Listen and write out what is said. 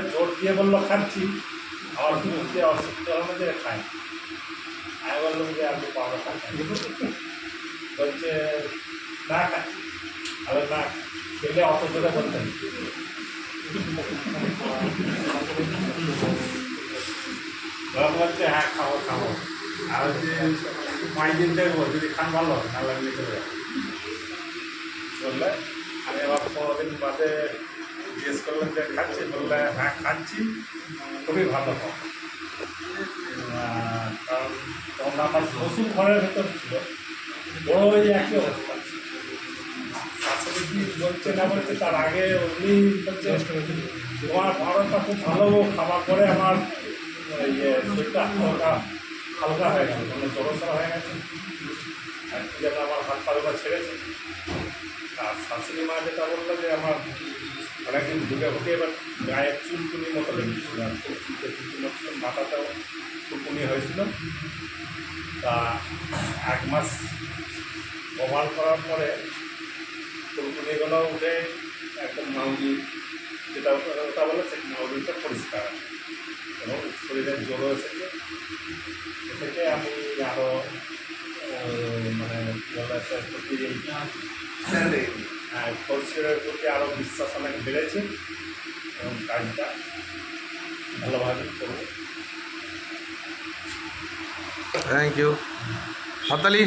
তারপরে জোর দিয়ে বললো খাচ্ছি, আমার মুখে অসুবিধা হলো যে খাই। আমি বললাম যে আপনি পাওয়া খাচ্ছি, বলছে না খাচ্ছি। আরে না খেলে অত জোরে বলতেন, বলছে হ্যাঁ খাবো খাবো। আর হচ্ছে 5 দিন দেখবো, যদি খান ভালো, না লাগলে চলে যাবো বললে। আমি আবার 15 দিন বাদে জিজ্ঞেস করলাম যে খাচ্ছি, বললে হ্যাঁ খাচ্ছি, খুবই ভালো খাও। কারণ তখন আমার শ্বশুর ঘরের ভেতর ছিল, বড় ওই একই অবস্থা। শাশুড়ি কি বলছে না বলছে, তার আগে উনি বলছে তোমার ভাড়াটা খুব ভালো খাবার পরে আমার শরীরটা হালকা হালকা হয়ে গেল, মানে জড়সড় হয়ে গেছে, আর কি যেন আমার হাত পাগুলো ছেড়েছে। আর শাশুড়ি মা যেটা বললো যে আমার অনেকদিন ঢুকে ঢুকে এবার গায়ের চুলকুনির মতো লেগেছিল, আর খুব চুলকুনি মতো মাথাতেও চুলকুনি হয়েছিল। তা 1 মাস ওভার করার পরে চুলকুনিগুলো উঠে একদম মাউলি, যেটা ওটা বলে সে মাউলিটা পরিষ্কার আছে এবং শরীরের জোরও এসেছে। এ থেকে আমি আরও মানে প্রতি পরিষ্কারের প্রতি আরও বিশ্বাস অনেক বেড়েছে এবং কাজটা ভালোভাবে করবো। থ্যাংক ইউ হাততালি।